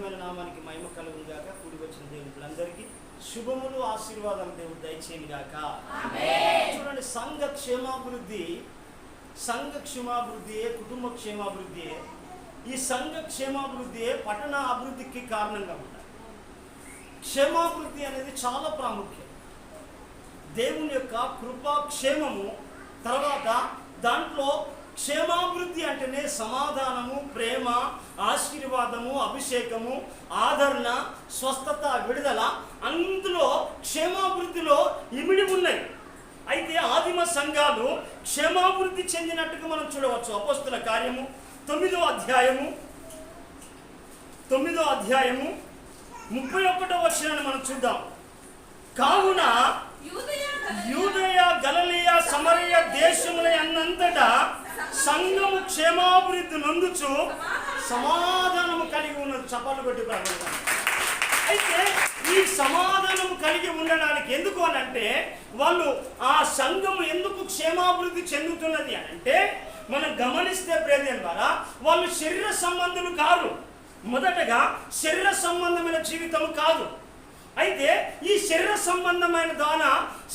పరిశుద్ధమైన నామానికి మహిమ కలుగును గాక. కూడి వచ్చిన దేవునికులందరికీ శుభములు ఆశీర్వాదాలు దేవుడు దయచేయను గాక. చూడండి, సంఘ క్షేమాభివృద్ధియే కుటుంబ క్షేమాభివృద్ధియే, ఈ సంఘ క్షేమాభివృద్ధియే పట్టణ అభివృద్ధికి కారణంగా ఉంటాయి. క్షేమాభివృద్ధి అనేది చాలా ప్రాముఖ్యం. దేవుని యొక్క కృపా క్షేమము, తర్వాత దాంట్లో క్షేమాభివృద్ధి అంటేనే సమాధానము, ప్రేమ, ఆశీర్వాదము, అభిషేకము, ఆదరణ, స్వస్థత, విడుదల, అందులో క్షేమాభివృద్ధిలో ఇమిడి ఉన్నాయి. అయితే ఆదిమ సంఘాలు క్షేమాభివృద్ధి చెందినట్టుగా మనం చూడవచ్చు. అపోస్తుల కార్యము 9వ అధ్యాయము 31వ వచనాన్ని మనం చూద్దాం. కావున యూదయ, గలిలయ, సమరయ దేశముల అన్నంతటా సంఘము క్షేమాభివృద్ధి నొందుచు సమాధానము కలిగి ఉన్నది. చప్పట్లు కొట్టి ప్రార్థన. అయితే ఈ సమాధానము కలిగి ఉండడానికి ఎందుకు అని అంటే, వాళ్ళు ఆ సంఘము ఎందుకు క్షేమాభివృద్ధి చెందుతున్నది అని అంటే, మనం గమనిస్తే ప్రేమ ద్వారా వాళ్ళు శరీర సంబంధులు కాదు. మొదటగా శరీర సంబంధమైన జీవితం కాదు. అయితే ఈ శరీర సంబంధమైన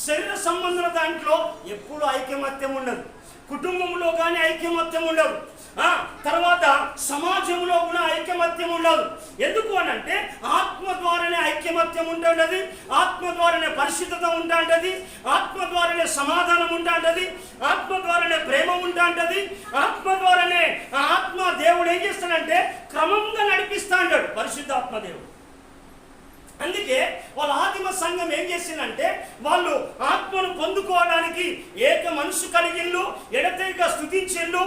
శరీర సంబంధుల దాంట్లో ఎప్పుడు ఐకమత్యం ఉండదు. కుటుంబంలో కానీ ఐకమత్యం ఉండదు. తర్వాత సమాజంలో కూడా ఐకమత్యం ఉండదు. ఎందుకు అని అంటే, ఆత్మ ద్వారానే ఐక్యమత్యం ఉంటుంటది, ఆత్మ ద్వారానే పరిశుద్ధత ఉంటుంటది, ఆత్మ ద్వారానే సమాధానం ఉంటుంటది, ఆత్మ ద్వారానే ప్రేమ ఉంటుంటది, ఆత్మ ద్వారానే ఆత్మ దేవుడు ఏం చేస్తాడంటే క్రమంగా నడిపిస్తా అంటాడు, పరిశుద్ధాత్మ దేవుడు. అందుకే వాళ్ళ ఆదిమ సంఘం ఏం చేసిందంటే, వాళ్ళు ఆత్మను పొందుకోవడానికి ఏక మనసు కలిగిళ్ళు, ఎడతెగ స్తుతించిళ్ళు,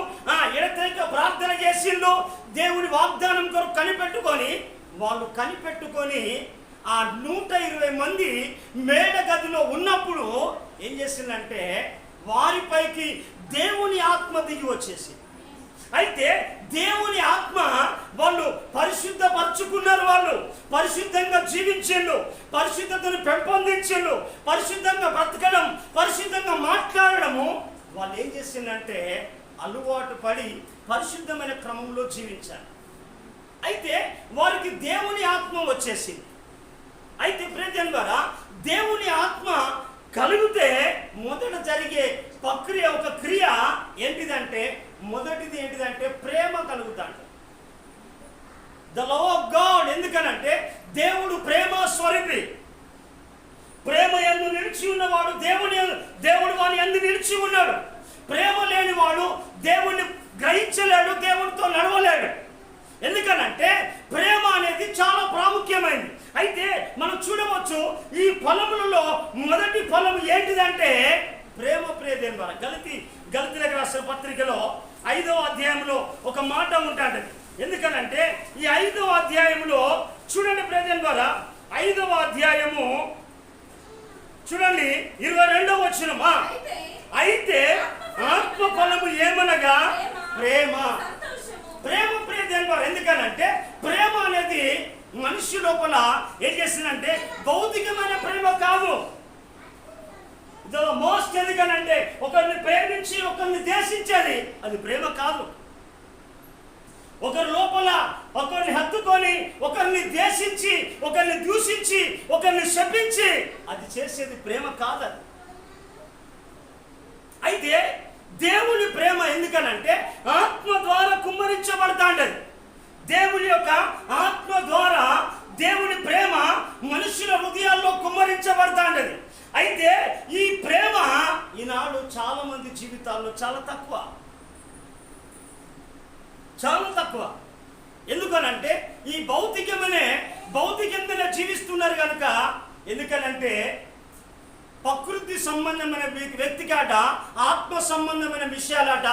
ఎడతెగ ప్రార్థన చేసిళ్ళు, దేవుడి వాగ్దానం కొరకు కనిపెట్టుకొని ఆ 120 మంది మేడ గదిలో ఉన్నప్పుడు ఏం చేసిందంటే, వారిపైకి దేవుని ఆత్మ దిగి వచ్చేసి, అయితే దేవుని ఆత్మ వాళ్ళు పరిశుద్ధపరచుకున్నారు. వాళ్ళు పరిశుద్ధంగా జీవించిండు, పరిశుద్ధతను పెంపొందించిండు, పరిశుద్ధంగా బ్రతకడం, పరిశుద్ధంగా మాట్లాడడము వాళ్ళు ఏం చేసిందంటే అలవాటు పడి పరిశుద్ధమైన క్రమంలో జీవించారు. అయితే వారికి దేవుని ఆత్మ వచ్చేసింది. అయితే ప్రేమ ద్వారా దేవుని ఆత్మ కలిగితే మొదట జరిగే ప్రక్రియ, ఒక క్రియ ఏంటిదంటే, మొదటిది ఏంటిదంటే ప్రేమ కలుగుతాడు. The love of God. ఎందుకనంటే దేవుడు ప్రేమ స్వరూపి. ప్రేమ యందు నిలిచి ఉన్నవాడు దేవుడు వాని యందు నిలిచి ఉన్నాడు. ప్రేమ లేనివాడు దేవుణ్ణి గ్రహించలేడు, దేవుడితో నడవలేడు. ఎందుకనంటే ప్రేమ అనేది చాలా ప్రాముఖ్యమైనది. అయితే మనం చూడవచ్చు, ఈ ఫలములలో మొదటి ఫలము ఏంటిదంటే ప్రేమ. ప్రేమ గలతీలకు రాసిన పత్రికలో 5వ అధ్యాయంలో ఒక మాట ఉంటుంది. ఎందుకనంటే ఈ 5వ అధ్యాయంలో చూడండి ప్రేమ ద్వారా, 5వ అధ్యాయము చూడండి 22వ వచనమా, అయితే ఆత్మ ఫలము ఏమనగా ప్రేమ. ప్రేమ ప్రేమ. ఎందుకనంటే ప్రేమ అనేది మనిషి లోపల ఏం చేస్తుందంటే భౌతికమైన ప్రేమ కాదు. మోస్ట్ ఎందుకనంటే ఒకరిని ప్రేమించి ఒకరిని ద్వేషించేది అది ప్రేమ కాదు. ఒకరి లోపల ఒకరిని హత్తుకొని ఒకరిని ద్వేషించి, ఒకరిని దూషించి, ఒకరిని శపించి అది చేసేది ప్రేమ కాదు. అయితే దేవుని ప్రేమ ఎందుకనంటే ఆత్మ ద్వారా కుమ్మరించబడతాండది. దేవుని యొక్క ఆత్మ ద్వారా దేవుని ప్రేమ మనుషుల హృదయాల్లో కుమ్మరించబడతాండది. అయితే ఈ ప్రేమ ఈనాడు చాలా మంది జీవితాల్లో చాలా తక్కువ. ఎందుకనంటే ఈ భౌతికంగానే జీవిస్తున్నారు కనుక. ఎందుకనంటే ప్రకృతి సంబంధమైన వ్యక్తికాట, ఆత్మ సంబంధమైన విషయాలట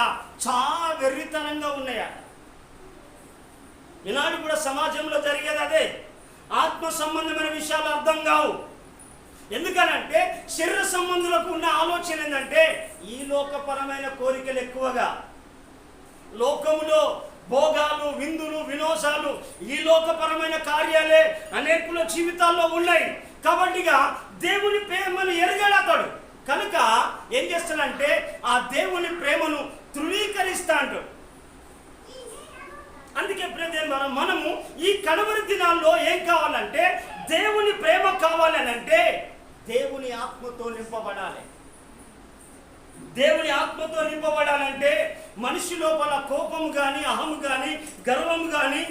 చాలా వెర్రితనంగా ఉన్నాయట. ఈనాడు కూడా సమాజంలో జరిగేది అదే. ఆత్మ సంబంధమైన విషయాలు అర్థం కావు. ఎందుకనంటే శరీర సంబంధులకు ఉన్న ఆలోచన ఏంటంటే ఈ లోకపరమైన కోరికలు ఎక్కువగా, లోకములో భోగాలు, విందులు, వినోదాలు, ఈ లోకపరమైన కార్యాలే అనేకుల జీవితాల్లో ఉన్నాయి. కాబట్టిగా దేవుని ప్రేమను ఎరగడు అతడు. కనుక ఏం చేస్తాడంటే ఆ దేవుని ప్రేమను తృణీకరిస్తా అంటాడు. అందుకే అందుకే ప్రియమైన మనము ఈ కడవరి దినాల్లో ఏం కావాలంటే దేవుని ప్రేమ కావాలని అంటే దేవుని ఆత్మతో నింపబడాలి. దేవుని ఆత్మతో నింపబడాలంటే మనిషి లోపల కోపము కానీ, అహము కానీ, గర్వము కానీ,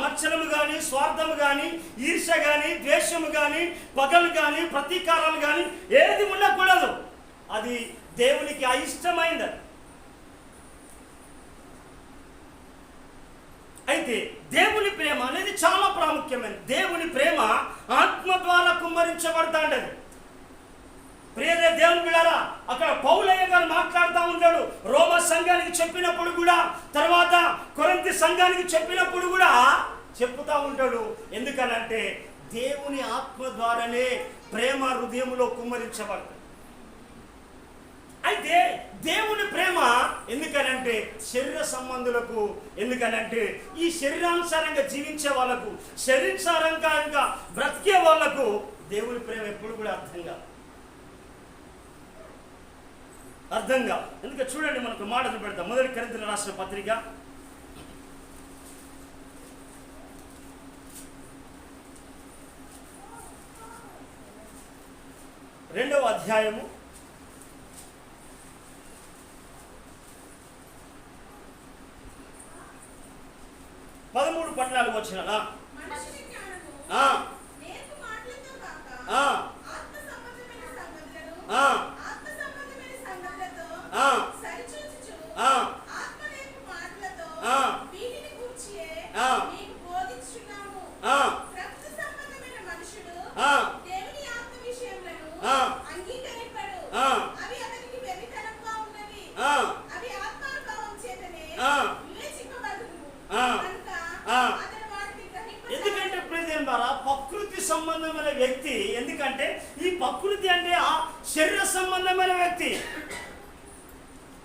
మత్సరము కానీ, స్వార్థము కానీ, ఈర్ష కానీ, ద్వేషము కానీ, పగలు కానీ, ప్రతీకారాలు కానీ ఏది ఉండకూడదు. అది దేవునికి అయిష్టమైంది. అయితే దేవుని ప్రేమ అనేది చాలా ప్రాముఖ్యమైనది. దేవుని ప్రేమ ఆత్మ ద్వారా కుమ్మరించబడతాండది. ప్రియదే దేవుని బిడ్డలారా, అక్కడ పౌలయ్య గారు మాట్లాడుతూ ఉంటాడు. రోమ సంఘానికి చెప్పినప్పుడు కూడా, తర్వాత కొరింథీ సంఘానికి చెప్పినప్పుడు కూడా చెప్తా ఉంటాడు. ఎందుకనంటే దేవుని ఆత్మ ద్వారానే ప్రేమ హృదయంలో కుమ్మరించబడుతుంది. అయితే దేవుని ప్రేమ ఎందుకనంటే శరీర సంబంధులకు, ఎందుకనంటే ఈ శరీరానుసారంగా జీవించే వాళ్ళకు, శరీరానుసారంగా బ్రతికే వాళ్లకు దేవుని ప్రేమ ఎప్పుడు కూడా అర్థంగా. ఎందుకంటే చూడండి, మనకు మాటలు పెడతాం. మొదటి కొరింథీయులకు రాసిన పత్రిక 2వ అధ్యాయము 13-14 వచనాలు. ఎందుకంటే ప్రకృతి సంబంధమైన వ్యక్తి, ఎందుకంటే ఈ ప్రకృతి అంటే ఆ శరీర సంబంధమైన వ్యక్తి.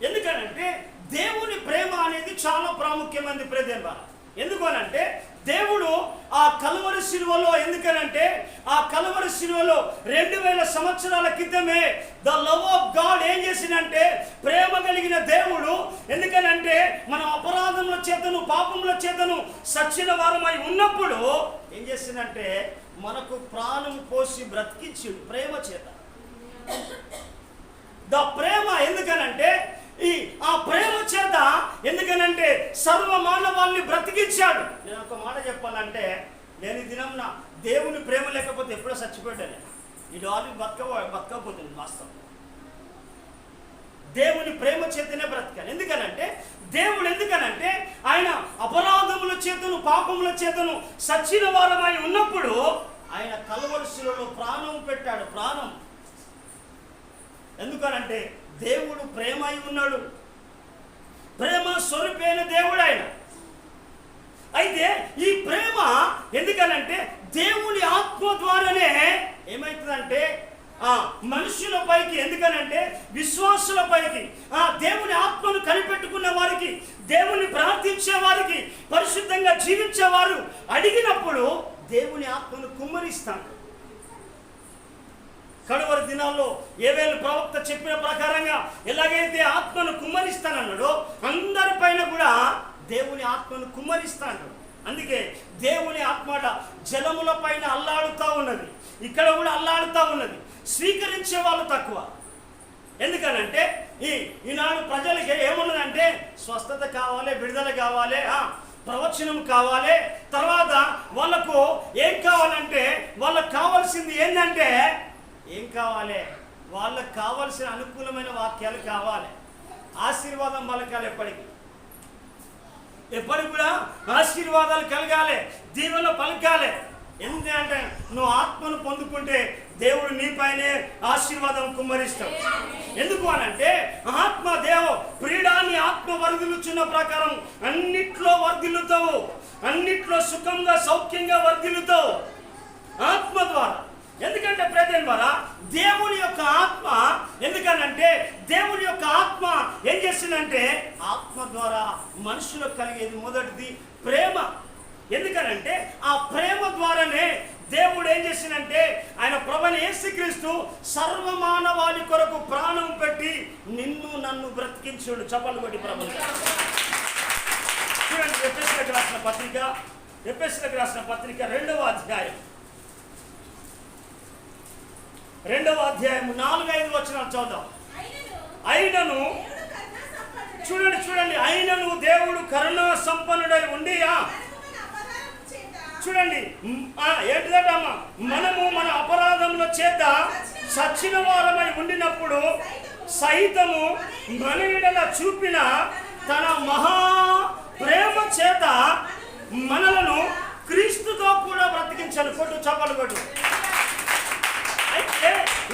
ఎందుకనంటే దేవుని ప్రేమ అనేది చాలా ప్రాముఖ్యమైనది ప్రియదేవ. ఎందుకనంటే దేవుడు ఆ కల్వరి శిలువలో, ఎందుకనంటే ఆ కల్వరి శిలువలో 2000 సంవత్సరాల క్రితమే ద లవ్ ఆఫ్ గాడ్ ఏం చేసిందంటే, ప్రేమ కలిగిన దేవుడు, ఎందుకనంటే మనం అపరాధముల చేతను, పాపముల చేతను సచ్చిన వారమై ఉన్నప్పుడు ఏం చేసిందంటే మనకు ప్రాణం పోసి బ్రతికించిండు ప్రేమ చేత. ద ప్రేమ ఎందుకనంటే ఆ ప్రేమ చేత, ఎందుకనంటే సర్వ మానవాళ్ళని బ్రతికించాడు. నేను ఒక మాట చెప్పాలంటే, నేను ఈ దినం దేవుని ప్రేమ లేకపోతే ఎప్పుడో చచ్చిపోయాను. ఈ డాలి బతకపోతుంది వాస్తవం. దేవుని ప్రేమ చేతనే బ్రతికాను. ఎందుకనంటే దేవుడు, ఎందుకనంటే ఆయన అపరాధముల చేతను, పాపముల చేతను సచ్చిన వారమై ఉన్నప్పుడు ఆయన కల్వరి శిలువలో ప్రాణం పెట్టాడు. ప్రాణం ఎందుకనంటే దేవుడు ప్రేమ అయి ఉన్నాడు. ప్రేమ స్వరూపైన దేవుడు ఆయన. అయితే ఈ ప్రేమ ఎందుకనంటే దేవుని ఆత్మ ద్వారానే ఏమవుతుందంటే మనుషుల పైకి, ఎందుకనంటే విశ్వాసుల పైకి, దేవుని ఆత్మను కనిపెట్టుకున్న వారికి, దేవుని ప్రార్థించే వారికి, పరిశుద్ధంగా జీవించేవారు అడిగినప్పుడు దేవుని ఆత్మను కుమ్మరిస్తాడు. కడవరి దినాల్లో ఏవేలు ప్రవక్త చెప్పిన ప్రకారంగా ఎలాగైతే ఆత్మను కుమ్మరిస్తానన్నాడో అందరిపైన కూడా దేవుని ఆత్మను కుమ్మరిస్తాడు. అందుకే దేవుని ఆత్మ జలముల పైన అల్లాడుతూ ఉన్నది, ఇక్కడ కూడా అల్లాడుతూ ఉన్నది. స్వీకరించే వాళ్ళు తక్కువ. ఎందుకనంటే ఈనాడు ప్రజలకి ఏమున్నదంటే స్వస్థత కావాలి, విడుదల కావాలి, ప్రవచనం కావాలి, తర్వాత వాళ్ళకు ఏం కావాలంటే, వాళ్ళకు కావాల్సింది ఏంటంటే ఏం కావాలి, వాళ్ళకు కావాల్సిన అనుకూలమైన వాక్యాలు కావాలి, ఆశీర్వాదం పలకాలి. ఎప్పటికి కూడా ఆశీర్వాదాలు కలగాలి, దీవెన పలకాలి. ఎందుకంటే నువ్వు ఆత్మను పొందుకుంటే దేవుడు నీపైనే ఆశీర్వాదం కుమ్మరిస్తాడు. ఎందుకు అనంటే ఆత్మ ప్రియుడాన్ని ఆత్మ వర్ధిల్లుచున్న ప్రకారం అన్నిట్లో వర్ధిల్లుతావు, అన్నిట్లో సుఖంగా సౌఖ్యంగా వర్ధిల్లుతావు ఆత్మ ద్వారా. ఎందుకంటే ప్రజల ద్వారా దేవుని యొక్క ఆత్మ, ఎందుకనంటే దేవుని యొక్క ఆత్మ ఏం చేసిందంటే ఆత్మ ద్వారా మనుషులకు కలిగేది మొదటిది ప్రేమ. ఎందుకనంటే ఆ ప్రేమ ద్వారానే దేవుడు ఏం చేసిందంటే ఆయన ప్రభువైన యేసుక్రీస్తు సర్వమానవాళి కొరకు ప్రాణం పెట్టి నిన్ను నన్ను బ్రతికించాడు. చప్పట్లు కొట్టి ప్రభువుని. చూడండి, ఎఫెసీయులకు రాసిన పత్రిక 2వ అధ్యాయం 4-5 వచనాలు చదువుదాం. అయినను చూడండి, అయినను దేవుడు కరుణా సంపన్నుడై ఉండి, చూడండి ఏంటిదమ్మా, మనము మన అపరాధముల చేత చచ్చిన వారమై ఉండినప్పుడు సహితము మన ఎడల చూపిన తన మహా ప్రేమ చేత మనలను క్రీస్తుతో కూడా బ్రతికించాను. కొట్టు, చప్పలు కొట్టు. అయితే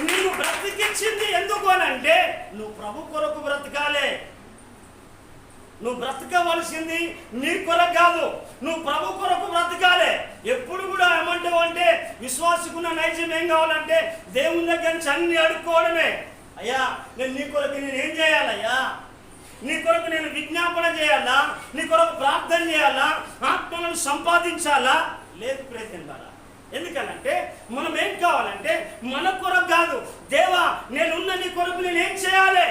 నువ్వు బ్రతికించింది ఎందుకు అని అంటే, నువ్వు ప్రభు కొరకు బ్రతకాలే. నువ్వు బ్రతకవలసింది నీ కొరకు కాదు, నువ్వు ప్రభు కొరకు బ్రతకాలే. ఎప్పుడు కూడా ఏమంటావు అంటే, విశ్వాసకున్న నైజం ఏం కావాలంటే దేవుని దగ్గర నుంచి అన్ని అడుక్కోవడమే. అయ్యా నేను నీ కొరకు నేను ఏం చేయాలయ్యా, నీ కొరకు నేను విజ్ఞాపన చేయాలా, నీ కొరకు ప్రార్థన చేయాలా, ఆత్మలను సంపాదించాలా? లేదు ప్రేతంటారా. ఎందుకనంటే మనం ఏం కావాలంటే మన కొరకు కాదు, దేవా నేనున్న నీ కొరకు నేను ఏం చేయాలి?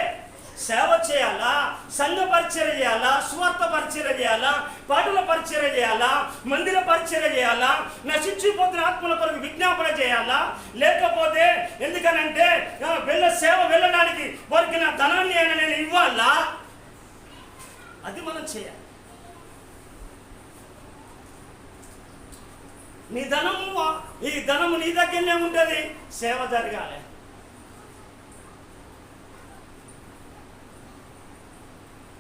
సేవ చేయాలా, సంఘ పరిచర్య చేయాలా, స్వార్థ పరిచర్య చేయాలా, పాటల పరిచర్య చేయాలా, మందిర పరిచర్య చేయాలా, నశించిపోతున్న ఆత్మల కొరకు విజ్ఞాపన చేయాలా? లేకపోతే ఎందుకనంటే సేవ వెళ్ళడానికి వారికి నా ధనాన్ని అయినా నేను ఇవ్వాలా? అది మనం చేయాలి. నీ ధనము, ఈ ధనము నీ దగ్గరనే ఉంటుంది, సేవ జరగాలి.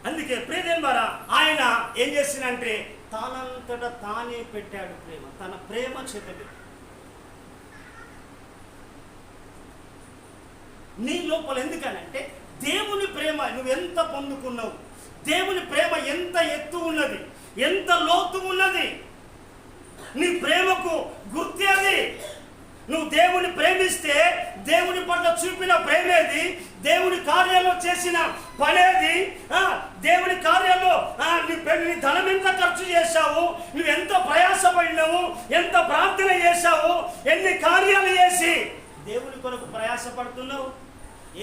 అందుకే ప్రియదేవరా ఆయన ఏం చేసినంటే తానంతటా తానే పెట్టాడు ప్రేమ, తన ప్రేమ చేతది. నీ లోపల ఎందుకనంటే దేవుని ప్రేమ నువ్వెంత పొందుకున్నావు, దేవుని ప్రేమ ఎంత ఎత్తు ఉన్నది, ఎంత లోతు ఉన్నది, నీ ప్రేమకు గుర్తే అది. నువ్వు దేవుని ప్రేమిస్తే దేవుని పట్ల చూపిన ప్రేమేది, దేవుని కార్యాల్లో చేసిన పనేది, దేవుని కార్యాల్లో నీ ధనం ఎంత ఖర్చు చేశావు, నువ్వు ఎంత ప్రయాసపడినావు, ఎంత ప్రార్థన చేశావు, ఎన్ని కార్యాలు చేసి దేవుని కొరకు ప్రయాసపడుతున్నావు.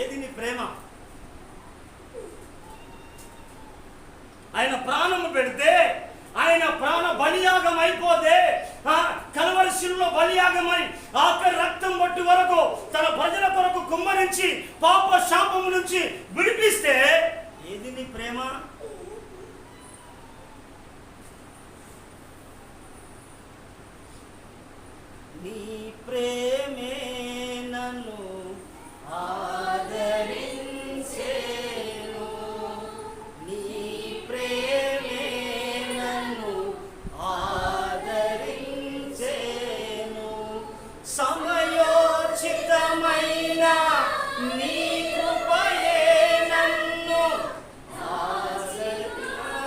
ఏది నీ ప్రేమ? ఆయన ప్రాణము పెడితే, ఆయన ప్రాణ బలియాగం అయిపోతే, కల్వరి శిలువలో బలియాగమై ఆఖరి రక్తం బొట్టు వరకు తన ప్రజల కొరకు కుమ్మరించి పాప శాపము నుంచి విడిపిస్తే ఏది నీ ప్రేమ? నీ ప్రేమే నన్ను ఆదరించేను, నీ ప్రేమే నన్ను ఆదరించేను, సమయోచితమైన నీ కృపయే నన్ను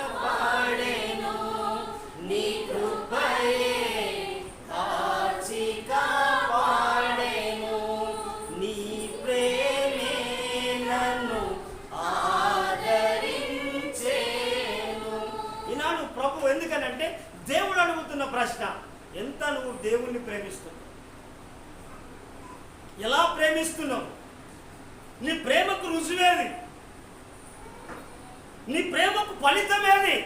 ఆశీర్వదించెను, నీ కృపయే ఎందుకనంటే దేవుడు అడుగుతున్న ప్రశ్న, ఎంత నువ్వు దేవుణ్ణి ప్రేమిస్తున్నావు, ఎలా ప్రేమిస్తున్నావు, నీ ప్రేమకు రుజువేది, నీ ప్రేమకు ఫలితమేది,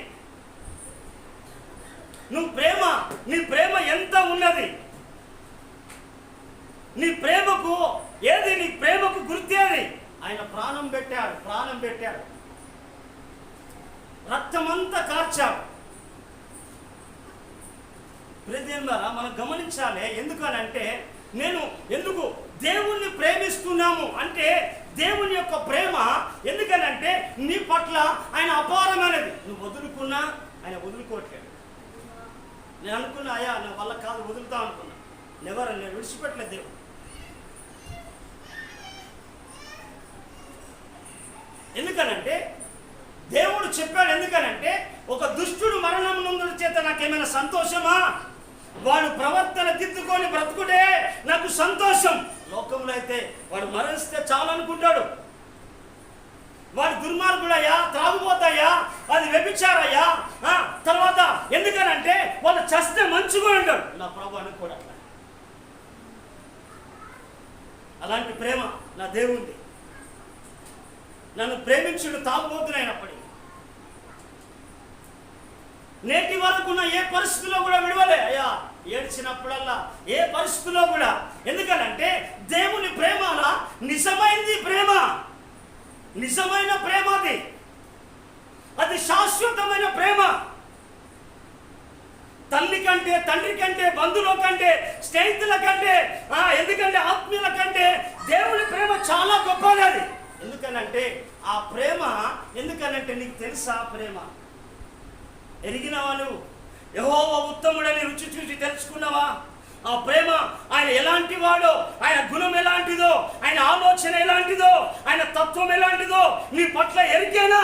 నీ ప్రేమ ఎంత ఉన్నది, నీ ప్రేమకు ఏది, నీ ప్రేమకు గుర్తేది? ఆయన ప్రాణం పెట్టాడు, రక్తమంతా కార్చాడు. ప్రియదేవులారా మనం గమనించాలి. ఎందుకనంటే ఎందుకు దేవుణ్ణి ప్రేమిస్తున్నాము అంటే, దేవుని యొక్క ప్రేమ ఎందుకనంటే నీ పట్ల ఆయన అపారమైనది. నువ్వు వదులుకున్నా ఆయన వదులుకోవట్లేదు. నేను అనుకున్నా అయ్యా నా వల్ల కాదు వదులుతా అనుకున్నా, నేను విడిచిపెట్టలేదు దేవుడు. ఎందుకనంటే దేవుడు చెప్పాడు. ఎందుకనంటే ఒక దుష్టుడు మరణం నందుల చేత నాకేమైనా సంతోషమా? వాడు ప్రవర్తన తిద్దుకొని బ్రతుకుడే నాకు సంతోషం. లోకంలో అయితే వాడు మరణిస్తే చాలనుకుంటాడు. వాడు దుర్మార్గుడయ్యా, త్రాగుపోతాయా, అది వ్యభిచారయ్యా, తర్వాత ఎందుకనంటే వాళ్ళు చస్తే మంచిగా ఉంటాడు. నా ప్రభు అనుకోడు అట్లా. అలాంటి ప్రేమ నా దేవుంది. నన్ను ప్రేమించుడు తాగుబోతున్నప్పటికీ నేటి వరకు ఉన్న ఏ పరిస్థితిలో కూడా విడవలే అయ్యా. ఏడ్చినప్పుడల్లా ఏ పరిస్థితిలో కూడా. ఎందుకనంటే దేవుని ప్రేమ నిజమైంది ప్రేమ, నిజమైన ప్రేమ, అది శాశ్వతమైన ప్రేమ. తల్లి కంటే, తండ్రి కంటే, బంధువుల కంటే, స్నేహితుల కంటే, ఎందుకంటే ఆత్మీయుల కంటే దేవుని ప్రేమ చాలా గొప్పది. అది ఎందుకనంటే ఆ ప్రేమ, ఎందుకనంటే నీకు తెలుసా ప్రేమ? ఎరిగినవా నువ్వు? యెహోవా ఉత్తముడని రుచి చూసి తెలుసుకున్నావా? ఆ ప్రేమ ఆయన ఎలాంటి వాడో, ఆయన గుణం ఎలాంటిదో, ఆయన ఆలోచన ఎలాంటిదో, ఆయన తత్వం ఎలాంటిదో నీ పట్ల ఎరికేనా?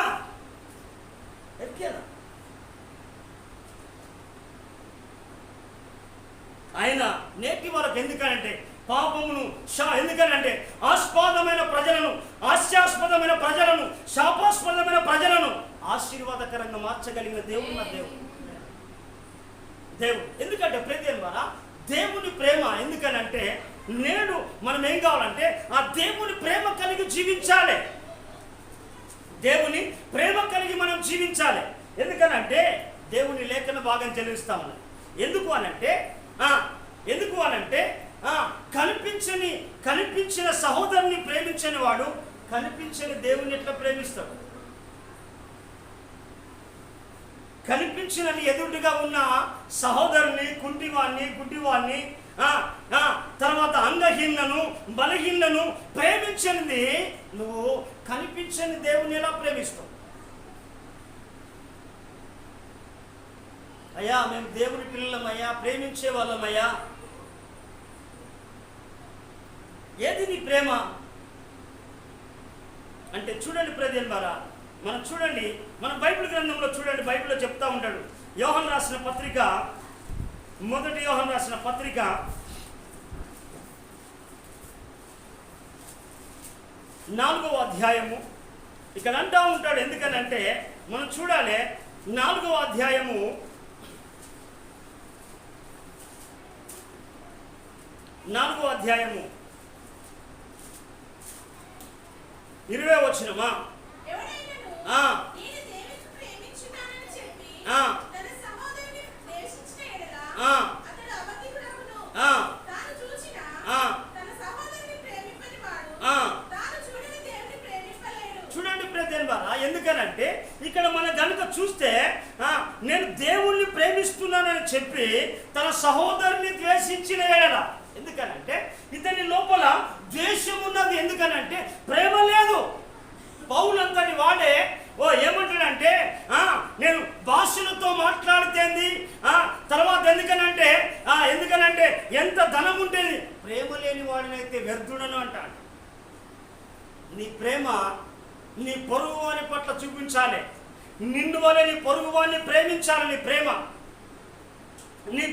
ఆయన నేటి వరకు ఎందుకనంటే పాపమును ఎందుకనంటే ఆస్పదమైన ప్రజలను, హాస్యాస్పదమైన ప్రజలను, శాపాస్పదమైన ప్రజలను ఆశీర్వాదకరంగా మార్చగలిగిన దేవుడు నా దేవుడు. ఎందుకంటే ప్రతి ద్వారా దేవుని ప్రేమ. ఎందుకనంటే నేడు మనం ఏం కావాలంటే ఆ దేవుని ప్రేమ కలిగి జీవించాలి. దేవుని ప్రేమ కలిగి మనం జీవించాలి. ఎందుకనంటే దేవుని లేఖన భాగం చెల్లిస్తామని. ఎందుకు అనంటే కనిపించిన సహోదరుని ప్రేమించని వాడు కనిపించని దేవుని ఎట్లా ప్రేమిస్తాడు? కనిపించినది ఎదురుగా ఉన్న సహోదరుని, గుడ్డివాణ్ణి, తర్వాత అంగహీనను, బలహీనను ప్రేమించనిది నువ్వు కనిపించని దేవుని ఎలా ప్రేమిస్తావు? అయ్యా మేము దేవుని పిల్లలమయ్యా, ప్రేమించే వాళ్ళమయ్యా. ఏది నీ ప్రేమ అంటే? చూడండి ప్రజలారా, మనం చూడండి, మన బైబిల్ గ్రంథంలో చూడండి, బైబిల్లో చెప్తా ఉంటాడు. యోహాను రాసిన పత్రిక, మొదటి యోహాను రాసిన పత్రిక 4వ అధ్యాయము ఇక్కడ అంటా ఉంటాడు. ఎందుకనంటే మనం చూడాలి, 4వ అధ్యాయము 20వ వచనమా? చూడండి ప్రజలారా, ఎందుకనంటే ఇక్కడ మన గనుక చూస్తే నేను దేవుణ్ణి ప్రేమిస్తున్నానని చెప్పి తన సహోదరుని ద్వేషించిన ఎడల. ఎందుకనంటే ఇతని లోపల ద్వేషం ఉన్నది. ఎందుకనంటే ప్రేమ లేదు. పౌలంతటి వాడే ఏమంటాడంటే నేను భాషలతో మాట్లాడితేంది, తర్వాత ఎందుకనంటే ఎంత ధనం ఉంటేది, ప్రేమ లేని వాడినైతే వ్యర్థుడను అంటాడు. నీ ప్రేమ నీ పొరుగు వాని పట్ల చూపించాలి. నిన్ను వల్ల నీ పొరుగు వాడిని ప్రేమించాలి. నీ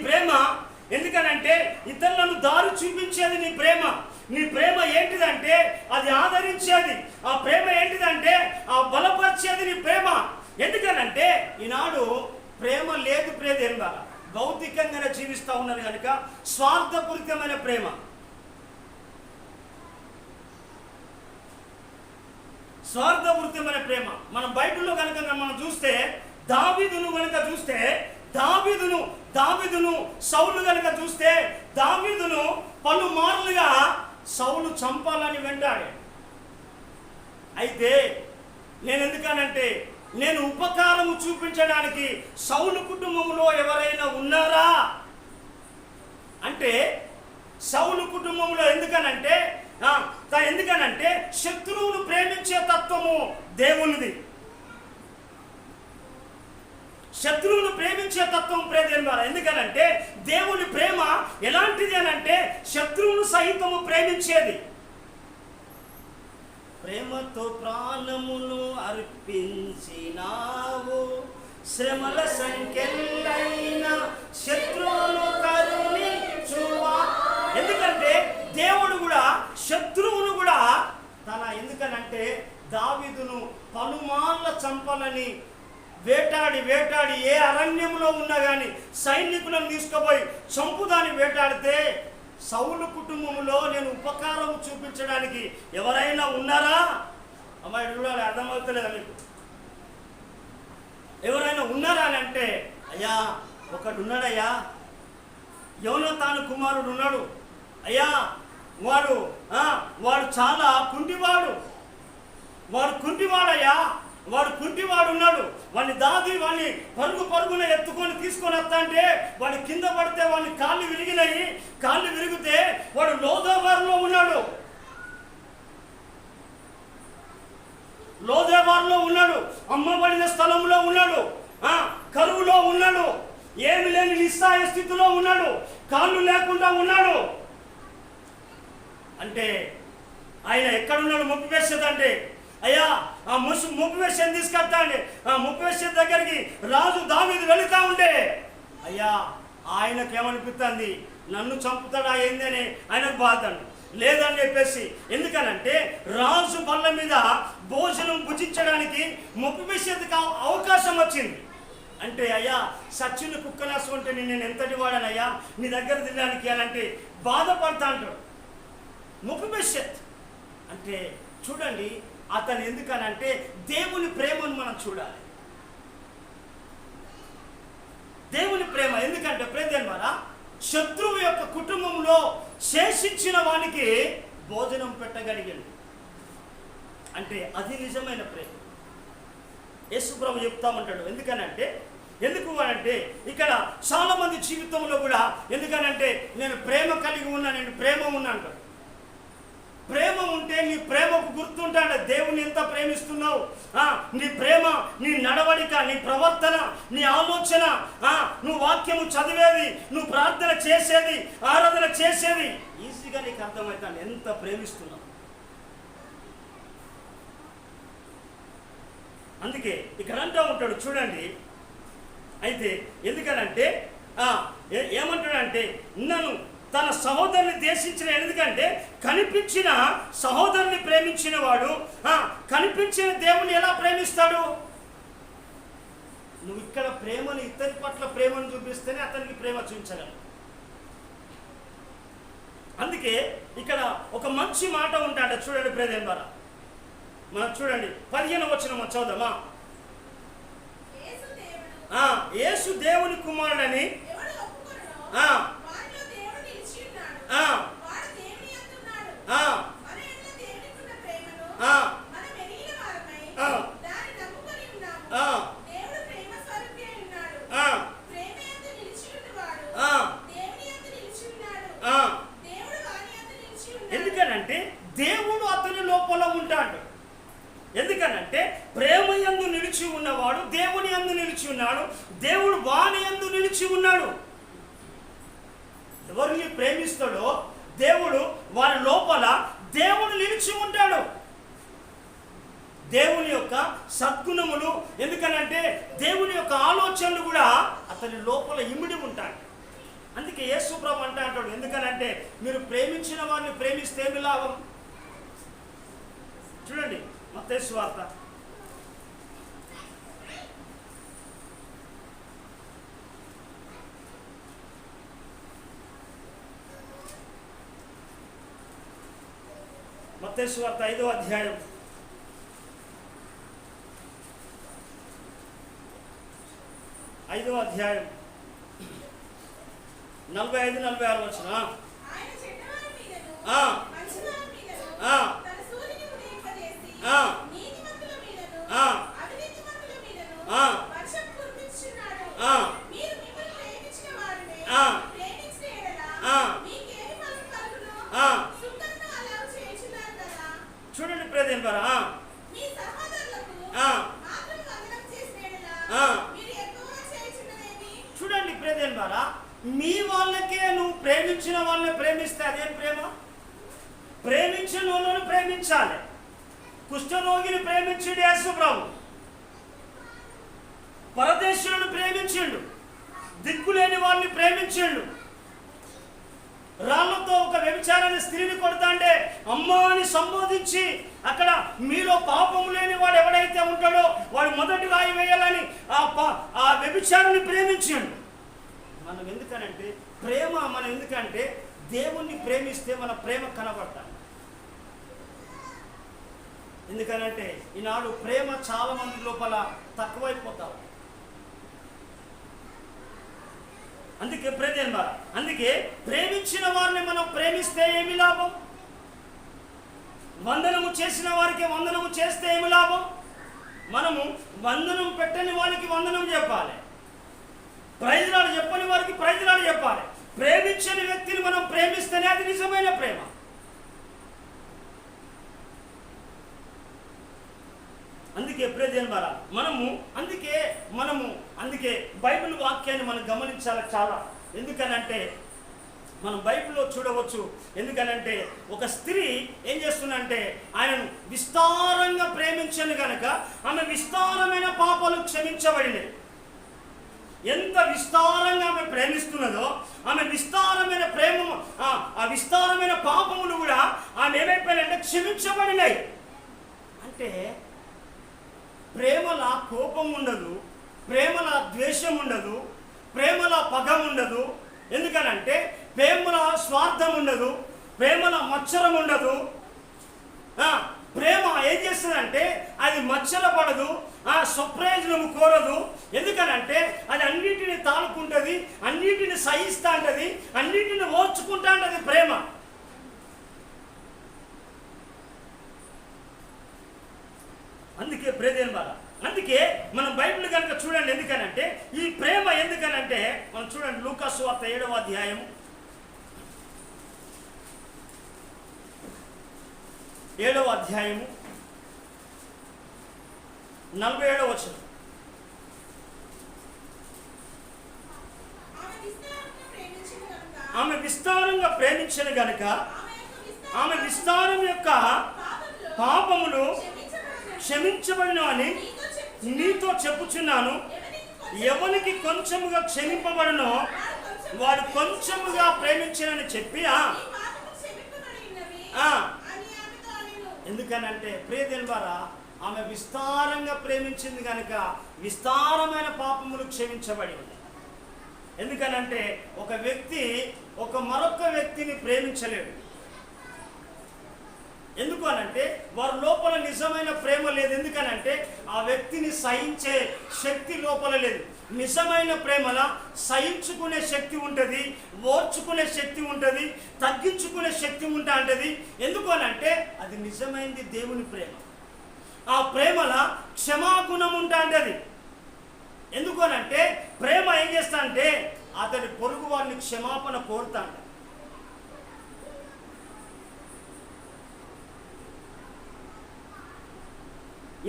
ప్రేమ ఎందుకనంటే ఇతరులను దారి చూపించేది నీ ప్రేమ. నీ ప్రేమ ఏంటిదంటే అది ఆదరించేది. ఆ ప్రేమ ఏంటిదంటే ఆ బలపరిచేది నీ ప్రేమ. ఎందుకనంటే ఈనాడు ప్రేమ లేదు. ప్రేమ భౌతికంగానే జీవిస్తూ ఉన్నారు కనుక స్వార్థపూరితమైన ప్రేమ. స్వార్థపూరితమైన ప్రేమ మనం బైబిల్లో కనుక మనం చూస్తే దావీదును సౌలు కనుక చూస్తే దావీదును పలుమార్లుగా సౌలు చంపాలని వెంటాడాడు. అయితే నేను ఉపకారము చూపించడానికి సౌలు కుటుంబంలో ఎవరైనా ఉన్నారా అంటే సౌలు కుటుంబంలో ఎందుకనంటే శత్రువును ప్రేమించే తత్వము దేవునిది. శత్రువును ప్రేమించే తత్వం ప్రేమ. ఎందుకనంటే దేవుని ప్రేమ ఎలాంటిది అనంటే శత్రువును సహితము ప్రేమించేది. ప్రేమతో ప్రాణమును అర్పించినావు, శ్రమల సంఖ్యలైన శత్రువును కరుణించువా. ఎందుకంటే దేవుడు కూడా శత్రువును కూడా ఎందుకనంటే దావీదును పలుమార్ల చంపాలని వేటాడి ఏ అరణ్యంలో ఉన్నా కానీ సైనికులను తీసుకుపోయి చంపుదాన్ని వేటాడితే సౌలు కుటుంబంలో నేను ఉపకారం చూపించడానికి ఎవరైనా ఉన్నారా? అమ్మాయి చూడాలి, అర్థమవుతలేదా మీకు? ఎవరైనా ఉన్నారా అని అంటే అయ్యా ఒకడున్నాడయ్యా, యోనాతాను కుమారుడు ఉన్నాడు అయ్యా, వాడు చాలా కుంటివాడు, కుంటివాడయ్యా, కుంటివాడు ఉన్నాడు. వాడిని వాడిని పరుగున ఎత్తుకొని తీసుకొని వస్తా అంటే వాడి కింద పడితే వాడిని కాళ్ళు విరిగినాయి. కాళ్ళు విరిగితే వాడు లోదేవారులో ఉన్నాడు, అమ్మబడిన స్థలంలో ఉన్నాడు, కరువులో ఉన్నాడు, ఏమి లేని నిస్సాయ స్థితిలో ఉన్నాడు, కాళ్ళు లేకుండా ఉన్నాడు. అంటే ఆయన ఎక్కడున్నాడు? ముప్పివేసేది అంటే అయ్యా ఆ ముప్పివేసేది తీసుకొస్తా అండి. ఆ ముప్పివేసేది దగ్గరికి రాజు దావీదు వెళుతా ఉండే అయ్యా ఆయనకు ఏమనిపిస్తుంది, నన్ను చంపుతాడా ఏందని ఆయనకు బాధండి లేదని చెప్పేసి. ఎందుకనంటే రాజు బల్ల మీద భోజనం భుజించడానికి ముప్పివేసేదికి అవకాశం వచ్చింది. అంటే అయ్యా సచ్చిన కుక్కనాసు అంటే నేను ఎంతటి వాడనయ్యా నీ దగ్గర తినడానికి అంటే బాధపడతా అంటాడు. ముప్పివేసేది అంటే చూడండి అతను ఎందుకనంటే దేవుని ప్రేమను మనం చూడాలి. దేవుని ప్రేమ ఎందుకంటే ప్రేమ ద్వారా శత్రువు యొక్క కుటుంబంలో శేషించిన వానికి భోజనం పెట్టగలిగింది. అంటే అది నిజమైన ప్రేమ. యేసు ప్రభు చెప్తామంటాడు. ఎందుకనంటే ఇక్కడ చాలా మంది జీవితంలో కూడా ఎందుకనంటే నేను ప్రేమ కలిగి ఉన్నా, నేను ప్రేమ ఉన్నా అంటాడు. ప్రేమ ఉంటే నీ ప్రేమకు గుర్తుంటాడు దేవుని ఎంత ప్రేమిస్తున్నావు. నీ ప్రేమ, నీ నడవడిక, నీ ప్రవర్తన, నీ ఆలోచన, నువ్వు వాక్యము చదివేది, నువ్వు ప్రార్థన చేసేది, ఆరాధన చేసేది ఈజీగా నీకు అర్థమవుతాను ఎంత ప్రేమిస్తున్నావు. అందుకే ఇక్కడ అంటూ ఉంటాడు చూడండి. అయితే ఎందుకనంటే ఏమంటాడంటే నన్ను తన సహోదరుని దేశించిన, ఎందుకంటే కనిపించిన సహోదరుని ప్రేమించిన వాడు కనిపించిన దేవుని ఎలా ప్రేమిస్తాడు? నువ్వు ఇక్కడ ప్రేమను, ఇతని పట్ల ప్రేమను చూపిస్తేనే అతనికి ప్రేమ చూపించగలవు. అందుకే ఇక్కడ ఒక మంచి మాట ఉంటాడ చూడండి ప్రేమ ద్వారా. మనం చూడండి 15వ వచనం చదువుదామా. యేసు దేవుని కుమారుడని ఎందుకనంటే దేవుడు అతని లోపల ఉంటాడు. ఎందుకనంటే ప్రేమ యందు నిలిచి ఉన్నవాడు దేవుని యందు నిలిచి ఉన్నాడు, దేవుడు వాని యందు నిలిచి ఉన్నాడు. ఎవరిని ప్రేమిస్తాడో దేవుడు వారి లోపల దేవుడు నిలిచి ఉంటాడు. దేవుని యొక్క సద్గుణములు, ఎందుకనంటే దేవుని యొక్క ఆలోచనలు కూడా అతని లోపల ఇమిడి ఉంటాయి. అందుకే యేసు ప్రభు అంటాడు ఎందుకనంటే మీరు ప్రేమించిన వారిని ప్రేమిస్తే ఏమి లాభం? చూడండి మత్తయి సువార్త 5వ అధ్యాయం 45-46 వచనం. చూడండి ప్రేదేన్ బారా చూడండి ప్రేదేన్ బారా మీ వాళ్ళకే నువ్వు ప్రేమించిన వాళ్ళని ప్రేమిస్తే అదేం ప్రేమ? ప్రేమించిన వాళ్ళని ప్రేమించాలి. కుష్ఠరోగిని ప్రేమించిండు యేసు ప్రభు, పరదేశులను ప్రేమించిండు, దిక్కులేని వాళ్ళని ప్రేమించిండు. రాళ్లతో ఒక వ్యభిచారాన్ని స్త్రీని కొడతాంటే అమ్మా అని సంబోధించి అక్కడ మీలో పాపం లేని వాడు ఎవడైతే ఉంటాడో వాడు మొదటి రాయి వేయాలని ఆ వ్యభిచారాన్ని ప్రేమించిండు. మనం ఎందుకనంటే మనం ఎందుకంటే దేవుణ్ణి ప్రేమిస్తే మన ప్రేమ కనబడతాం. ఎందుకనంటే ఈనాడు ప్రేమ చాలా మంది లోపల తక్కువైపోతావు. అందుకే అందుకే ప్రేమించిన వారిని మనం ప్రేమిస్తే ఏమి లాభం? వందనము చేసిన వారికి వందనము చేస్తే ఏమి లాభం? మనము వందనం పెట్టని వారికి వందనం చెప్పాలి, ప్రైజ్లాడు చెప్పని వారికి ప్రైజ్లాడు చెప్పాలి. ప్రేమించని వ్యక్తిని మనం ప్రేమిస్తేనే అది నిజమైన ప్రేమ. అందుకే ప్రియదేనులారా అందుకే బైబిల్ వాక్యాన్ని మనం గమనించాలి చాలా. ఎందుకనంటే మనం బైబిల్లో చూడవచ్చు. ఎందుకనంటే ఒక స్త్రీ ఏం చేస్తుందంటే ఆయనను విస్తారంగా ప్రేమించను కనుక ఆమె విస్తారమైన పాపాలు క్షమించబడినాయి. ఎంత విస్తారంగా ఆమె ప్రేమిస్తున్నదో ఆమె విస్తారమైన ప్రేమ ఆ విస్తారమైన పాపములు కూడా ఆమె ఏమైపోయినాయంటే క్షమించబడినాయి. అంటే ప్రేమల కోపం ఉండదు, ప్రేమల ద్వేషం ఉండదు, ప్రేమల పగ ఉండదు. ఎందుకనంటే ప్రేమల స్వార్థం ఉండదు, ప్రేమల మత్సరం ఉండదు. ప్రేమ ఏం చేస్తుందంటే అది మచ్చల పడదు, స్వప్రయోజనం కోరదు. ఎందుకనంటే అది అన్నిటిని తాలుకుంటుంది, అన్నిటిని సహిస్తూ ఉంటుంది, అన్నిటిని ఓర్చుకుంటా ఉంటుంది ప్రేమ. అందుకే ప్రియదేనులారా అందుకే మనం బైబిల్ కనుక చూడండి. ఎందుకనంటే ఈ ప్రేమ ఎందుకనంటే మనం చూడండి లూకా సువార్త 7వ అధ్యాయం 47వ వచనం. ఆమె విస్తారంగా ప్రేమించను గనుక ఆమె విస్తారం యొక్క పాపములు క్షమించబడిన అని నీతో చెప్పుచున్నాను. ఎవరికి కొంచెముగా క్షమింపబడినో వాడు కొంచెముగా ప్రేమించనని చెప్పి ఎందుకనంటే ప్రియదేనులారా ఆమె విస్తారంగా ప్రేమించింది కనుక విస్తారమైన పాపములు క్షమించబడి ఉంది. ఎందుకనంటే ఒక వ్యక్తి మరొక వ్యక్తిని ప్రేమించలేడు. ఎందుకు అనంటే వారి లోపల నిజమైన ప్రేమ లేదు. ఎందుకనంటే ఆ వ్యక్తిని సహించే శక్తి లోపల లేదు. నిజమైన ప్రేమల సహించుకునే శక్తి ఉంటుంది, ఓర్చుకునే శక్తి ఉంటుంది, తగ్గించుకునే శక్తి ఉంటుంది. ఎందుకు అనంటే అది నిజమైనది దేవుని ప్రేమ. ఆ ప్రేమల క్షమాగుణం ఉంటుంది. ఎందుకు అనంటే ప్రేమ ఏం చేస్తా అంటే అతడి పొరుగు వారిని క్షమాపణ కోరుతాడు.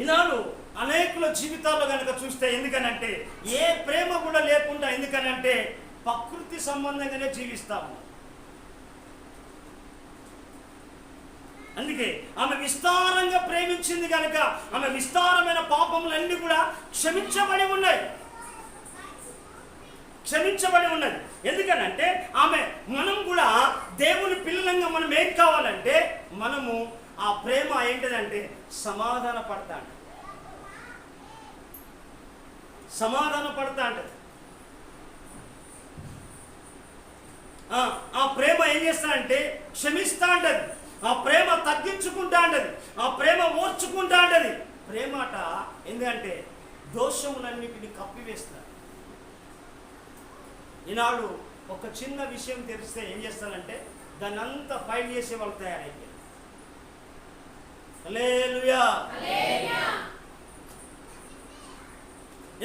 ఈనాడు అనేకుల జీవితాల్లో కనుక చూస్తే ఎందుకనంటే ఏ ప్రేమ కూడా లేకుండా ఎందుకనంటే ప్రకృతి సంబంధంగానే జీవిస్తాము. అందుకే ఆమె విస్తారంగా ప్రేమించింది కనుక ఆమె విస్తారమైన పాపములన్నీ కూడా క్షమించబడి ఉన్నాయి. ఎందుకనంటే మనం కూడా దేవుని పిల్లలంగా మనం ఏం కావాలంటే మనము ఆ ప్రేమ ఏంటిదంటే సమాధాన పడతా అంటది. ఆ ప్రేమ ఏం చేస్తా అంటే క్షమిస్తా అంటది. ఆ ప్రేమ తగ్గించుకుంటా అంటది. ఆ ప్రేమ ఓర్చుకుంటా అంటది. ప్రేమట ఎందుకంటే దోషములన్నిటిని కప్పివేస్తారు. ఈనాడు ఒక చిన్న విషయం తెలిస్తే ఏం చేస్తారంటే దాన్ని అంతా ఫైల్ చేసే వాళ్ళు తయారైపోయారు. హల్లెలూయా.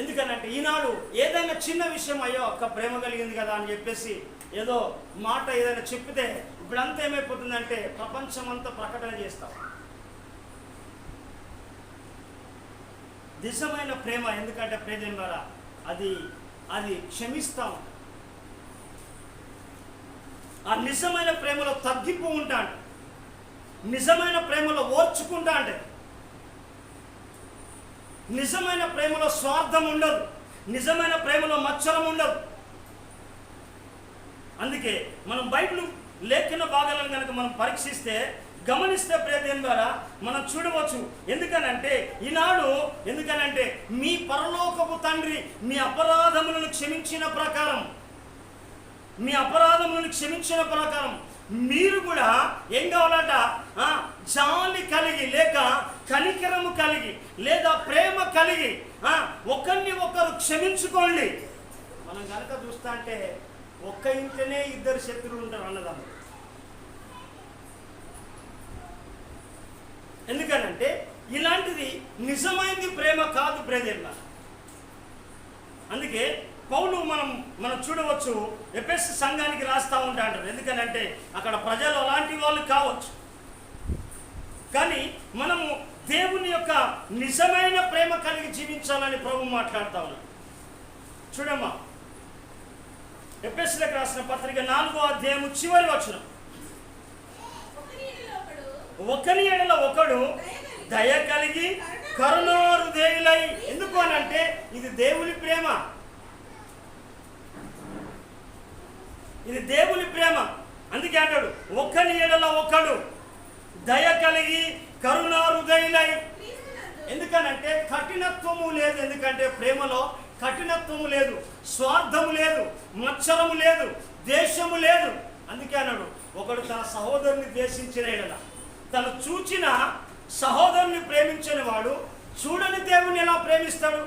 ఎందుకనంటే ఈనాడు ఏదైనా చిన్న విషయం అయ్యో అక్క ప్రేమ కలిగింది కదా అని చెప్పేసి ఏదో మాట ఏదైనా చెప్పితే ఇప్పుడంతా ఏమైపోతుందంటే ప్రపంచమంతా ప్రకటన చేస్తాం. నిజమైన ప్రేమ ఎందుకంటే ప్రేమ ద్వారా అది క్షమిస్తాం. ఆ నిజమైన ప్రేమలో తగ్గిపో ఉంటాడు. నిజమైన ప్రేమలో ఓర్చుకుంటా అంటే నిజమైన ప్రేమలో స్వార్థం ఉండదు. నిజమైన ప్రేమలో మత్సరం ఉండదు. అందుకే మనం బైబిల్ లేఖన భాగాలను కనుక మనం పరీక్షిస్తే గమనిస్తే ప్రియదేవుని ద్వారా మనం చూడవచ్చు. ఎందుకనంటే ఈనాడు మీ పరలోకపు తండ్రి మీ అపరాధములను క్షమించిన ప్రకారం మీరు కూడా ఏం కావాలంట జాలి కలిగి లేక కనికరము కలిగి లేదా ప్రేమ కలిగి ఒకరిని ఒకరు క్షమించుకోండి. మనం కనుక చూస్తా అంటే ఒక్క ఇంట్లోనే ఇద్దరు శత్రువులు ఉంటారు అన్నదమ్ములు. ఎందుకనంటే ఇలాంటిది నిజమైనది ప్రేమ కాదు బ్రదర్ల. అందుకే పౌలు మనం చూడవచ్చు, ఎఫెసు సంఘానికి రాస్తా ఉంటాడు. ఎందుకనంటే అక్కడ ప్రజలు అలాంటి వాళ్ళు కావచ్చు, కానీ మనము దేవుని యొక్క నిజమైన ప్రేమ కలిగి జీవించాలని ప్రభు మాట్లాడుతూ ఉన్నాడు. చూడమ్మా, ఎఫెసులకు రాసిన పత్రిక 4వ అధ్యాయము చివరి వచనం. ఒకని ఎడల ఒకడు దయ కలిగి కరుణా హృదయులై. ఎందుకు అనంటే ఇది దేవుని ప్రేమ, ఇది దేవుని ప్రేమ. అందుకే అంటాడు ఒకని ఎడల ఒకడు దయ కలిగి కరుణా హృదయులై. ఎందుకనంటే కఠినత్వము లేదు. ఎందుకంటే ప్రేమలో కఠినత్వము లేదు, స్వార్థము లేదు, మత్సరము లేదు, ద్వేషము లేదు. అందుకే అన్నాడు ఒకడు తన సహోదరుని ద్వేషించిన ఎడల, తను చూచిన సహోదరుని ప్రేమించిన వాడు చూడని దేవుని ఎలా ప్రేమిస్తాడు?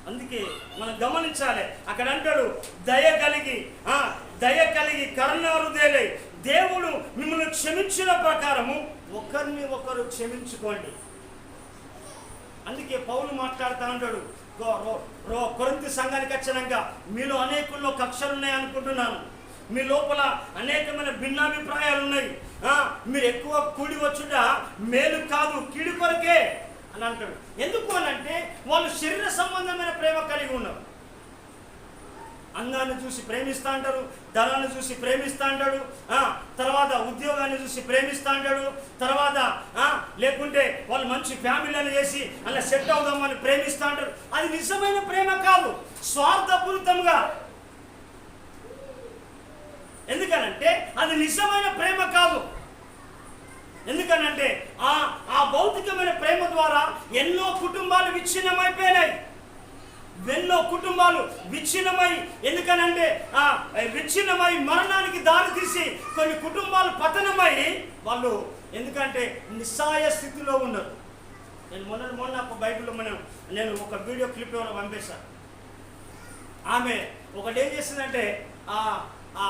అందుకే మనం గమనించాలి. అక్కడ అంటాడు దయ కలిగి కరుణా హృదయులై. దేవుడు మిమ్మల్ని క్షమించిన ప్రకారము ఒకరిని ఒకరు క్షమించుకోండి. అందుకే పౌలు మాట్లాడుతూ ఉంటాడు కొరింథీ సంఘానికి వచ్చినాక, మీలో అనేకుల్లో కక్షలు ఉన్నాయి అనుకుంటున్నాను, మీ లోపల అనేకమైన భిన్నాభిప్రాయాలు ఉన్నాయి, మీరు ఎక్కువ కూడి వచ్చుట మేలు కాదు కీడు కొరకే అని అంటాడు. ఎందుకు అనంటే వాళ్ళు శరీర సంబంధమైన ప్రేమ కలిగి ఉన్నారు. అంగాన్ని చూసి ప్రేమిస్తూ అంటారు, ధనాన్ని చూసి ప్రేమిస్తూ అంటాడు, తర్వాత ఉద్యోగాన్ని చూసి ప్రేమిస్తూ అంటాడు, తర్వాత లేకుంటే వాళ్ళు మంచి ఫ్యామిలీని చేసి అలా సెట్ అవుదామని ప్రేమిస్తూ అంటారు. అది నిజమైన ప్రేమ కాదు, స్వార్థపూరితంగా. ఎందుకనంటే అది నిజమైన ప్రేమ కాదు. ఎందుకనంటే ఆ భౌతికమైన ప్రేమ ద్వారా ఎన్నో కుటుంబాలు విచ్ఛిన్నమైపోయినాయి, ఎన్నో కుటుంబాలు విచ్ఛిన్నమై, ఎందుకనంటే విచ్ఛిన్నమై మరణానికి దారి తీసి కొన్ని కుటుంబాలు పతనమై వాళ్ళు ఎందుకంటే నిస్సాయ స్థితిలో ఉన్నారు. నేను మొన్న బైబిల్లో నేను ఒక వీడియో క్లిప్ ఎవరో పంపేశాను. ఆమె ఒకటి ఏం చేసిందంటే ఆ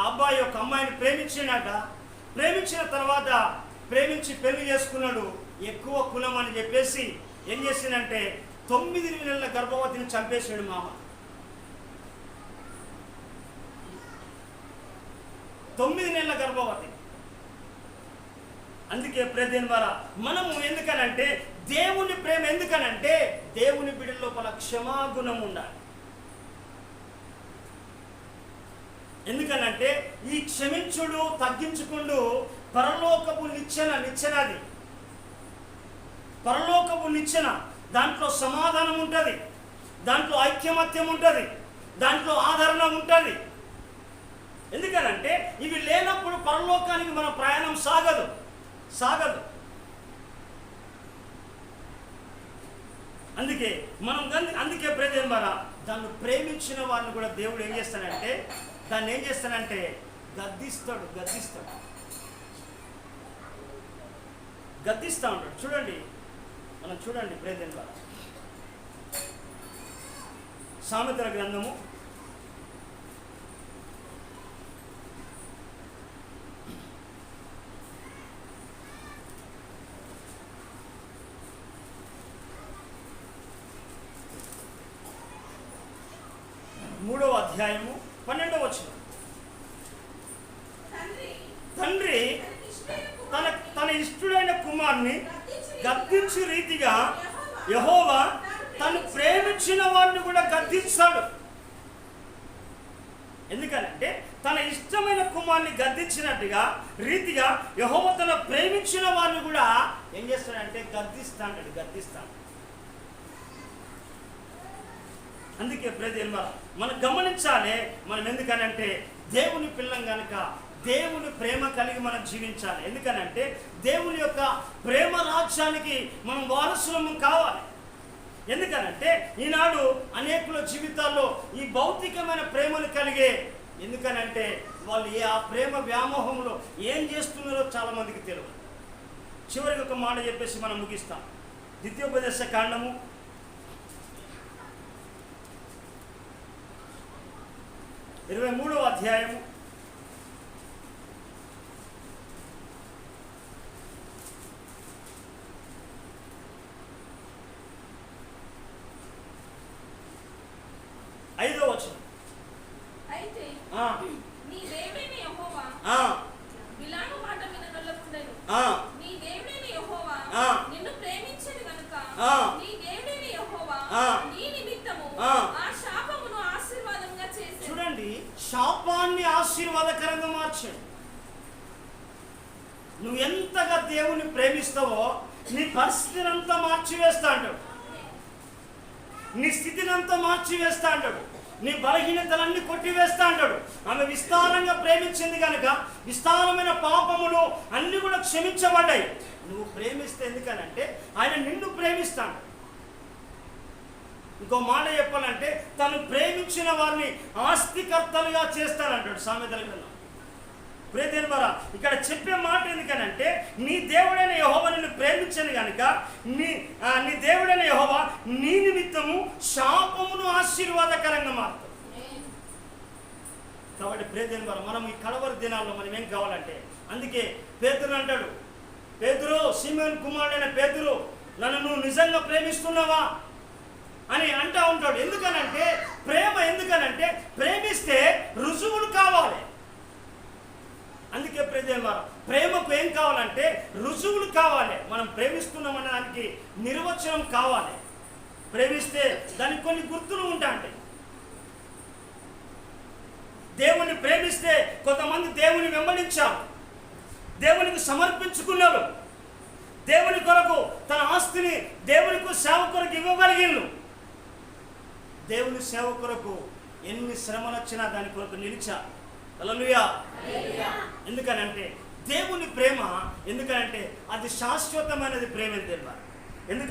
అబ్బాయి ఒక అమ్మాయిని ప్రేమించిన తర్వాత ప్రేమించి పెళ్లి చేసుకున్నాడు, ఎక్కువ కులం అని చెప్పేసి ఏం చేసిందంటే 9 నెలల గర్భవతిని చంపేసాడు మామ. 9 నెలల గర్భవతి. అందుకే ప్రదేన్ ద్వారా మనము ఎందుకనంటే దేవుని ప్రేమ, ఎందుకనంటే దేవుని బిడ్డల లోపల క్షమాగుణం ఉండాలి. ఎందుకనంటే ఈ క్షమించుడు తగ్గించుకుంటూ పరలోకపు నిచ్చెనది, పరలోకపు నిచ్చెన. దాంట్లో సమాధానం ఉంటుంది, దాంట్లో ఐక్యమత్యం ఉంటుంది, దాంట్లో ఆదరణ ఉంటుంది. ఎందుకనంటే ఇవి లేనప్పుడు పరలోకానికి మన ప్రయాణం సాగదు. అందుకే ప్రజల ద్వారా దాన్ని ప్రేమించిన వారిని కూడా దేవుడు ఏం చేస్తానంటే గద్దిస్తూ ఉంటాడు. చూడండి ప్రజల ద్వారా సామెతల గ్రంథము 3వ అధ్యాయము 12వ వచనం. తండ్రి తన ఇష్టుడైన కుమారుని గద్దించు రీతిగా యెహోవా తను ప్రేమించిన వారిని కూడా గద్దిస్తాడు. ఎందుకనంటే తన ఇష్టమైన కుమారుని గద్దించినట్టుగా రీతిగా యెహోవా తన ప్రేమించిన వారిని కూడా ఏం చేస్తాడంటే గద్దిస్తాడు. అందుకే ప్రజలు మనం గమనించాలి. మనం ఎందుకనంటే దేవుని పిల్లం కనుక దేవుని ప్రేమ కలిగి మనం జీవించాలి. ఎందుకనంటే దేవుని యొక్క ప్రేమ రాజ్యానికి మనం వారసులము కావాలి. ఎందుకనంటే ఈనాడు అనేకుల జీవితాల్లో ఈ భౌతికమైన ప్రేమను కలిగే, ఎందుకనంటే వాళ్ళు ఆ ప్రేమ వ్యామోహంలో ఏం చేస్తున్నారో చాలా మందికి తెలియదు. చివరికి ఒక మాట చెప్పేసి మనం ముగిస్తాం. ద్వితీయోపదేశ కాండము 23వ అధ్యాయము 5వ వచనం. అయితే నీ దేవుడైన యెహోవా బిలాము మాట విననొల్లకుండెను. నీ దేవుడైన యెహోవా నిన్ను ప్రేమించెను గనుక నీ దేవుడైన యెహోవా నీ నిమిత్తము ఆ శాపమును ఆశీర్వాదంగా చేసెను. చూడండి, శాపాన్ని ఆశీర్వాదకరంగా మార్చాడు. నువ్వు ఎంతగా దేవుని ప్రేమిస్తావో నీ పరిస్థితిని అంతా మార్చివేస్తా అంటాడు, నీ స్థితిని అంతా మార్చివేస్తా అంటాడు, నీ బలహీనతలన్నీ కొట్టివేస్తా అంటాడు. ఆమె విస్తారంగా ప్రేమించింది కనుక విస్తారమైన పాపములు అన్ని కూడా క్షమించబడ్డాయి. నువ్వు ప్రేమిస్తే ఎందుకనంటే ఆయన నిన్ను ప్రేమిస్తాడు. ఇంకో మాట చెప్పాలంటే తను ప్రేమించిన వారిని ఆస్తికర్తలుగా చేస్తానంటాడు సామెతల గ్రంథం. ప్రియదేవరా, ఇక్కడ చెప్పే మాట ఎందుకనంటే నీ దేవుడైన యెహోవా నిన్ను ప్రేమించను కనుక నీ దేవుడైన యెహోవా నీ నిమిత్తము శాపమును ఆశీర్వాదకరంగా మారుతాడు. కాబట్టి ప్రియదేవరా, మనం ఈ కడవరి దినాల్లో మనం ఏం కావాలంటే, అందుకే పేతురు అంటాడు, పేతురు, సీమోను కుమారుడైన పేతురు, నన్ను నువ్వు నిజంగా ప్రేమిస్తున్నావా అని అంటూ ఉంటాడు. ఎందుకనంటే ఎందుకనంటే ప్రేమిస్తే రుజువులు కావాలి. అందుకే ప్రియదేవరా, ప్రేమకు ఏం కావాలంటే రుజువులు కావాలి. మనం ప్రేమిస్తున్నామనే దానికి నిర్వచనం కావాలి. ప్రేమిస్తే దానికి కొన్ని గుర్తులు ఉంటాయి. దేవుని ప్రేమిస్తే కొంతమంది దేవుని వెంబడించారు, దేవునికి సమర్పించుకున్నారు, దేవుని కొరకు తన ఆస్తిని దేవునికి సేవ కొరకు ఇవ్వగలిగిను. దేవుని సేవ కొరకు ఎన్ని శ్రమలు వచ్చినా దాని కొరకు నిలిచారు. హల్లెలూయా. ఎందుకనంటే దేవుని ప్రేమ, ఎందుకనంటే అది శాశ్వతమైనది ప్రేమ. ఎందుకంటే